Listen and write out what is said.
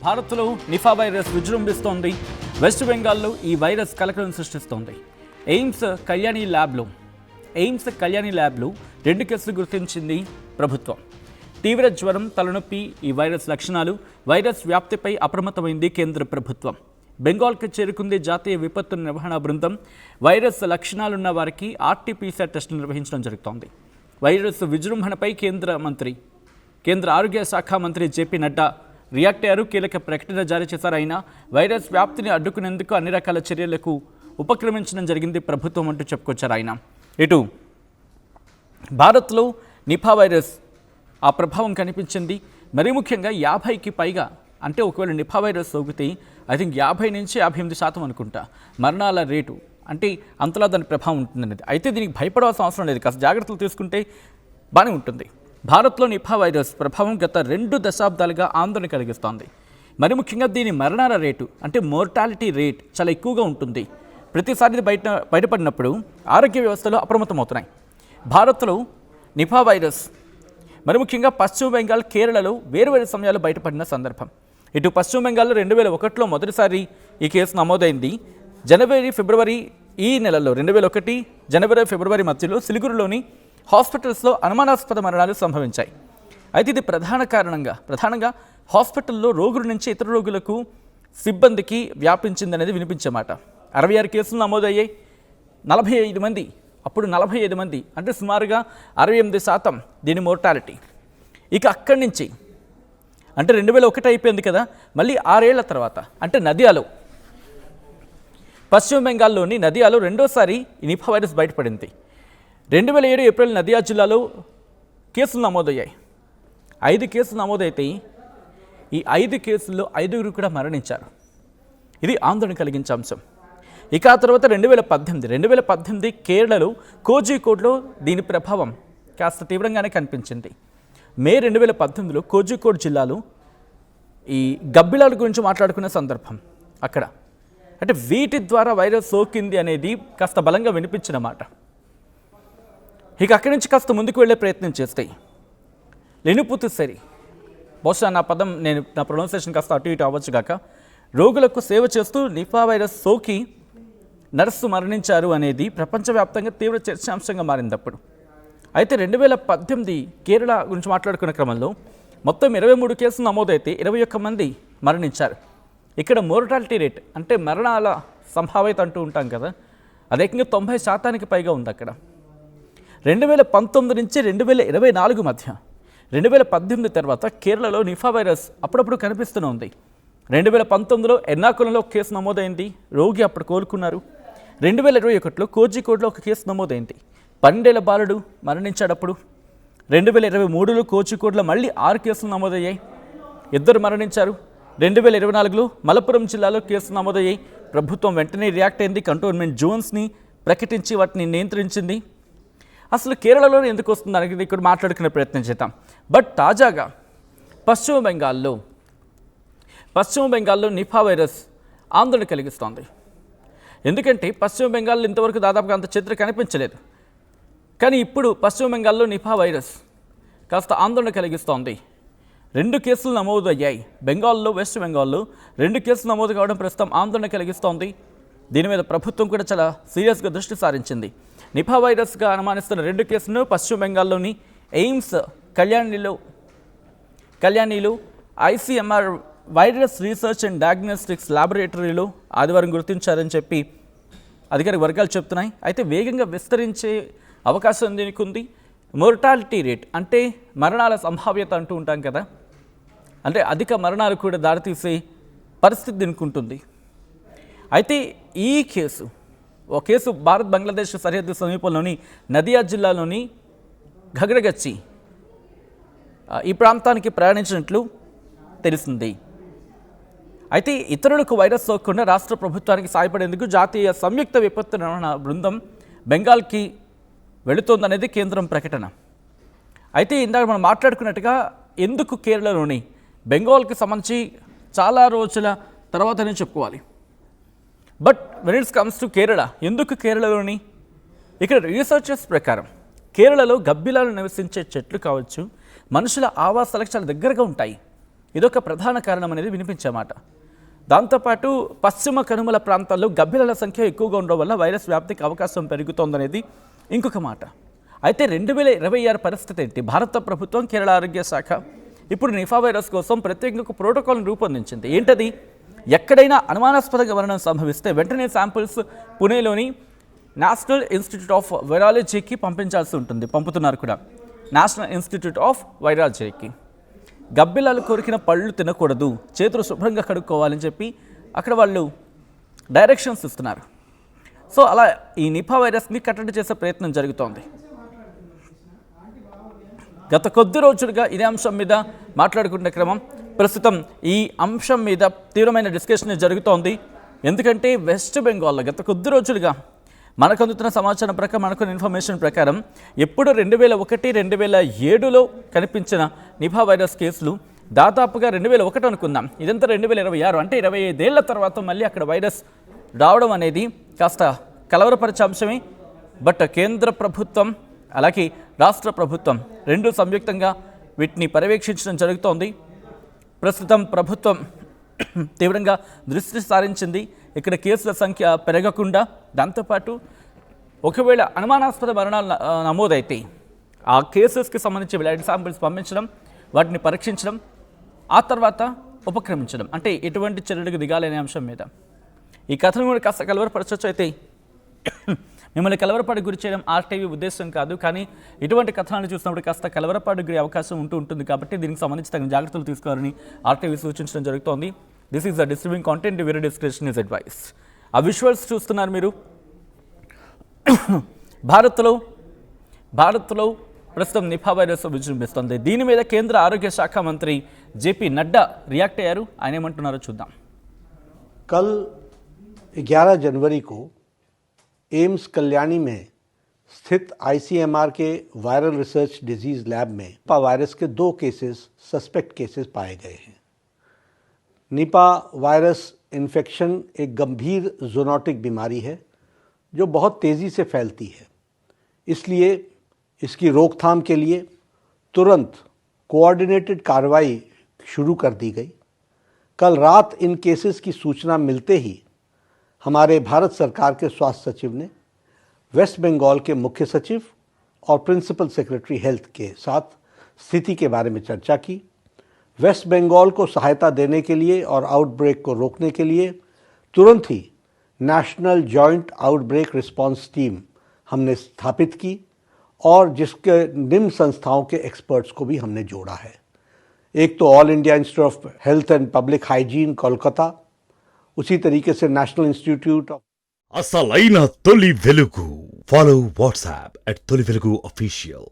భారత్లో Nipah virus విజృంభిస్తోంది. West బెంగాల్లో ఈ వైరస్ కలకలం సృష్టిస్తోంది. ఎయిమ్స్ కళ్యాణి ల్యాబ్లో 2 కేసులు గుర్తించింది ప్రభుత్వం. తీవ్ర జ్వరం, తలనొప్పి ఈ వైరస్ లక్షణాలు. వైరస్ వ్యాప్తిపై అప్రమత్తమైంది కేంద్ర ప్రభుత్వం. బెంగాల్కి చేరుకుంది జాతీయ విపత్తు నిర్వహణ బృందం. వైరస్ లక్షణాలున్న వారికి RT-PCR టెస్టులు నిర్వహించడం జరుగుతోంది. వైరస్ విజృంభణపై కేంద్ర ఆరోగ్య శాఖ మంత్రి జేపీ నడ్డా రియాక్ట్ అయ్యారు. కీలక ప్రకటన జారీ చేశారు. ఆయన వైరస్ వ్యాప్తిని అడ్డుకునేందుకు అన్ని రకాల చర్యలకు ఉపక్రమించడం జరిగింది ప్రభుత్వం అంటూ చెప్పుకొచ్చారు ఆయన. ఇటు భారత్లో నిఫా వైరస్ ఆ ప్రభావం కనిపించింది. మరీ ముఖ్యంగా 50కి పైగా, అంటే ఒకవేళ నిఫా వైరస్ సోకితే ఐ థింక్ 50 నుంచి 58% అనుకుంటా మరణాల రేటు, అంటే అంతలా దాని ప్రభావం ఉంటుందనేది. అయితే దీనికి భయపడాల్సిన అవసరం లేదు, కాస్త జాగ్రత్తలు తీసుకుంటే బాగానే ఉంటుంది. భారత్లో నిఫా వైరస్ ప్రభావం గత 2 దశాబ్దాలుగా ఆందోళన కలిగిస్తోంది. మరి ముఖ్యంగా దీని మరణాల రేటు, అంటే మోర్టాలిటీ రేట్ చాలా ఎక్కువగా ఉంటుంది. ప్రతిసారి బయటపడినప్పుడు ఆరోగ్య వ్యవస్థలో అప్రమత్తమవుతున్నాయి. భారత్లో నిఫా వైరస్ మరి ముఖ్యంగా పశ్చిమ బెంగాల్, కేరళలో వేరువేరు సమయాల్లో బయటపడిన సందర్భం. ఇటు పశ్చిమ బెంగాల్లో 2001లో మొదటిసారి ఈ కేసు నమోదైంది. జనవరి, ఫిబ్రవరి ఈ నెలల్లో 2001 జనవరి, ఫిబ్రవరి మధ్యలో సిలిగురులోని హాస్పిటల్స్లో అనుమానాస్పద మరణాలు సంభవించాయి. అయితే ఇది ప్రధానంగా హాస్పిటల్లో రోగుల నుంచి ఇతర రోగులకు, సిబ్బందికి వ్యాపించిందనేది వినిపించే మాట. 66 కేసులు నమోదయ్యాయి. 45 మంది, అప్పుడు 45 మంది, అంటే సుమారుగా 68% దీని మోర్టాలిటీ. ఇక అక్కడి నుంచి, అంటే 2001 అయిపోయింది కదా, మళ్ళీ 6 ఏళ్ల తర్వాత, అంటే నదియాలో, పశ్చిమ బెంగాల్లోని నదియాలో రెండోసారి ఈ నిఫా వైరస్ బయటపడింది. 2007 ఏప్రిల్ నదియా జిల్లాలో కేసులు నమోదయ్యాయి. 5 కేసులు నమోదైతే ఈ 5 కేసుల్లో 5గురు కూడా మరణించారు. ఇది ఆందోళన కలిగించే అంశం. ఇక ఆ తర్వాత 2018 కేరళలో కోజికోడ్లో దీని ప్రభావం కాస్త తీవ్రంగానే కనిపించింది. మే 2018లో కోజికోడ్ జిల్లాలో ఈ గబ్బిలాల గురించి మాట్లాడుకునే సందర్భం అక్కడ, అంటే వీటి ద్వారా వైరస్ సోకింది అనేది కాస్త బలంగా వినిపించిన మాట. ఇక అక్కడి నుంచి కాస్త ముందుకు వెళ్ళే ప్రయత్నం చేస్తాయి. లెనుపుతుసరి, బహుశా నా ప్రొనౌన్సియేషన్ కాస్త అటు ఇటు అవ్వచ్చు కాక, రోగులకు సేవ చేస్తూ నిఫా వైరస్ సోకి నర్సు మరణించారు అనేది ప్రపంచవ్యాప్తంగా తీవ్ర చర్చాంశంగా మారింది అప్పుడు. అయితే 2018 కేరళ గురించి మాట్లాడుకున్న క్రమంలో మొత్తం 23 కేసులు నమోదైతే 21 మంది మరణించారు. ఇక్కడ మోర్టాలిటీ రేట్, అంటే మరణాల సంభావ్యత అంటూ ఉంటాం కదా, అదేకంగా 90% పైగా ఉంది అక్కడ. 2019 నుంచి 2024 మధ్య, 2018 తర్వాత కేరళలో నిఫా వైరస్ అప్పుడప్పుడు కనిపిస్తూనే ఉంది. 2019లో ఎర్నాకులంలో ఒక కేసు నమోదైంది, రోగి అప్పుడు కోలుకున్నారు. 2021లో కోజికోడ్లో ఒక కేసు నమోదైంది, 12 ఏళ్ల బాలుడు మరణించాడప్పుడు. 2023లో కోజికోడ్లో మళ్ళీ 6 కేసులు నమోదయ్యాయి, 2 మరణించారు. 2024లో మలప్పురం జిల్లాలో కేసులు నమోదయ్యాయి. ప్రభుత్వం వెంటనే రియాక్ట్ అయింది, కంటోన్మెంట్ జోన్స్ని ప్రకటించి వాటిని నియంత్రించింది. అసలు కేరళలో ఎందుకు వస్తుంది అనేది ఇక్కడ మాట్లాడుకునే ప్రయత్నం చేద్దాం. బట్ తాజాగా పశ్చిమ బెంగాల్లో నిఫా వైరస్ ఆందోళన కలిగిస్తోంది. ఎందుకంటే పశ్చిమ బెంగాల్లో ఇంతవరకు దాదాపుగా అంత చిత్ర కనిపించలేదు. కానీ ఇప్పుడు పశ్చిమ బెంగాల్లో నిఫా వైరస్ కాస్త ఆందోళన కలిగిస్తోంది. 2 కేసులు నమోదయ్యాయి. బెంగాల్లో, వెస్ట్ బెంగాల్లో 2 కేసులు నమోదు కావడం ప్రస్తుతం ఆందోళన కలిగిస్తోంది. దీని మీద ప్రభుత్వం కూడా చాలా సీరియస్గా దృష్టి సారించింది. నిఫా వైరస్గా అనుమానిస్తున్న 2 కేసులను పశ్చిమ బెంగాల్లోని ఎయిమ్స్ కళ్యాణిలో ICMR virus research and diagnostics ల్యాబొరేటరీలో ఆదివారం గుర్తించారని చెప్పి అధికారిక వర్గాలు చెప్తున్నాయి. అయితే వేగంగా విస్తరించే అవకాశం దీనికి ఉంది. మోర్టాలిటీ రేట్, అంటే మరణాల సంభావ్యత అంటూ ఉంటాం కదా, అంటే అధిక మరణాలు కూడా దారితీసే పరిస్థితి దీనికి ఉంటుంది. అయితే ఈ ఓ కేసు భారత్ బంగ్లాదేశ్ సరిహద్దు సమీపంలోని నదియా జిల్లాలోని ఘగ్రగచ్చి ఈ ప్రాంతానికి ప్రయాణించినట్లు తెలిసింది. అయితే ఇతరులకు వైరస్ సోకకుండా రాష్ట్ర ప్రభుత్వానికి సాయపడేందుకు జాతీయ సంయుక్త విపత్తు నిర్వహణ బృందం బెంగాల్కి వెళుతోందనేది కేంద్రం ప్రకటన. అయితే ఇందాక మనం మాట్లాడుకున్నట్టుగా ఎందుకు కేరళలోని బెంగాల్కి సంబంధించి చాలా రోజుల తర్వాతనే చెప్పుకోవాలి. But when it's comes to Kerala, ఎందుకు కేరళలోని, ఇక్కడ రీసెర్చర్స్ ప్రకారం కేరళలో గబ్బిలాలు నివసించే చెట్లు కావచ్చు, మనుషుల ఆవాసాలకు చాలా దగ్గరగా ఉంటాయి. ఇదొక ప్రధాన కారణం అనేది వినిపించేమాట. దాంతోపాటు పశ్చిమ కనుమల ప్రాంతాల్లో గబ్బిలాల సంఖ్య ఎక్కువగా ఉండడం వల్ల వైరస్ వ్యాప్తికి అవకాశం పెరుగుతోందనేది ఇంకొక మాట. అయితే 2026 పరిస్థితి ఏంటి? భారత ప్రభుత్వం, కేరళ ఆరోగ్య శాఖ ఇప్పుడు నిఫా వైరస్ కోసం ప్రత్యేకంగా ప్రోటోకాల్ని రూపొందించింది. ఏంటది? ఎక్కడైనా అనుమానాస్పద మరణం సంభవిస్తే వెంటనే శాంపిల్స్ పుణేలోని నేషనల్ ఇన్స్టిట్యూట్ ఆఫ్ వైరాలజీకి పంపించాల్సి ఉంటుంది. పంపుతున్నారు కూడా. నేషనల్ ఇన్స్టిట్యూట్ ఆఫ్ వైరాలజీకి. గబ్బిలాలు కొరికిన పళ్ళు తినకూడదు, చేతులు శుభ్రంగా కడుక్కోవాలని చెప్పి అక్కడ వాళ్ళు డైరెక్షన్స్ ఇస్తున్నారు. సో అలా ఈ నిపా వైరస్ని కట్టడి చేసే ప్రయత్నం జరుగుతోంది. గత కొద్ది రోజులుగా ఇదే అంశం మీద మాట్లాడుకునే క్రమం. ప్రస్తుతం ఈ అంశం మీద తీవ్రమైన డిస్కషన్ జరుగుతోంది. ఎందుకంటే వెస్ట్ బెంగాల్లో గత కొద్ది రోజులుగా మనకు అందుతున్న సమాచారం ప్రకారం, మనకున్న ఇన్ఫర్మేషన్ ప్రకారం ఎప్పుడు 2001-2007లో కనిపించిన నిపా వైరస్ కేసులు దాదాపుగా 2001 అనుకుందాం, ఇదంతా 2026 అంటే 25 ఏళ్ల తర్వాత మళ్ళీ అక్కడ వైరస్ రావడం అనేది కాస్త కలవరపరిచే అంశమే. బట్ కేంద్ర ప్రభుత్వం అలాగే రాష్ట్ర ప్రభుత్వం రెండు సంయుక్తంగా వీటిని పర్యవేక్షించడం జరుగుతోంది. ప్రస్తుతం ప్రభుత్వం తీవ్రంగా దృష్టి సారించింది ఇక్కడ కేసుల సంఖ్య పెరగకుండా. దాంతోపాటు ఒకవేళ అనుమానాస్పద మరణాలు నమోదైతే ఆ కేసెస్కి సంబంధించి బ్లడ్ శాంపిల్స్ పంపించడం, వాటిని పరీక్షించడం, ఆ తర్వాత ఉపక్రమించడం, అంటే ఎటువంటి చర్యలకు దిగాలనే అంశం మీద ఈ కథను కూడా కాస్త కలవరపరచవచ్చు. అయితే మిమ్మల్ని కలవరపాటు గురి చేయడం ఆర్టీవీ ఉద్దేశం కాదు, కానీ ఇటువంటి కథనాలు చూసినప్పుడు కాస్త కలవరపాటు గురి అవకాశం ఉంటుంది కాబట్టి దీనికి సంబంధించి తగిన జాగ్రత్తలు తీసుకోవాలని ఆర్టీవీ సూచించడం జరుగుతోంది. This is the distributing content, వేరే డిస్క్రిప్షన్ ఇస్ అడ్వైస్. ఆ విజువల్స్ చూస్తున్నారు మీరు. భారత్లో ప్రస్తుతం నిపా వైరస్ విజృంభిస్తోంది. దీని మీద కేంద్ర ఆరోగ్య శాఖ మంత్రి జేపీ నడ్డా రియాక్ట్ అయ్యారు. ఆయన ఏమంటున్నారో చూద్దాం. कल 11 जनवरी को एम्स कल्याणी में स्थित आईसीएमआर के वायरल रिसर्च डिजीज लैब में निपा वायरस के 2 केसेस सस्पेक्ट केसेस पाए गए हैं। निपा वायरस इन्फेक्शन एक गंभीर ज़ूनोटिक बीमारी है जो बहुत तेज़ी से फैलती है, इसलिए इसकी रोकथाम के लिए तुरंत कोऑर्डिनेटेड कार्रवाई शुरू कर दी गई। कल रात इन केसेस की सूचना मिलते ही हमारे भारत सरकार के स्वास्थ्य सचिव ने वेस्ट बंगाल के मुख्य सचिव और प्रिंसिपल सेक्रेटरी हेल्थ के साथ स्थिति के बारे में चर्चा की। वेस्ट बंगाल को सहायता देने के लिए और आउटब्रेक को रोकने के लिए तुरंत ही national joint outbreak response team हमने स्थापित की और जिसके निम्न संस्थाओं के एक्सपर्ट्स को भी हमने जोड़ा है। एक तो all India institute of health and public hygiene Kolkata, उसी तरीके से नेशनल इंस्टीट्यूट ऑफ అసలైన తొలి వెలుగు. ఫాలో వాట్సాప్ @తొలి వెలుగు official.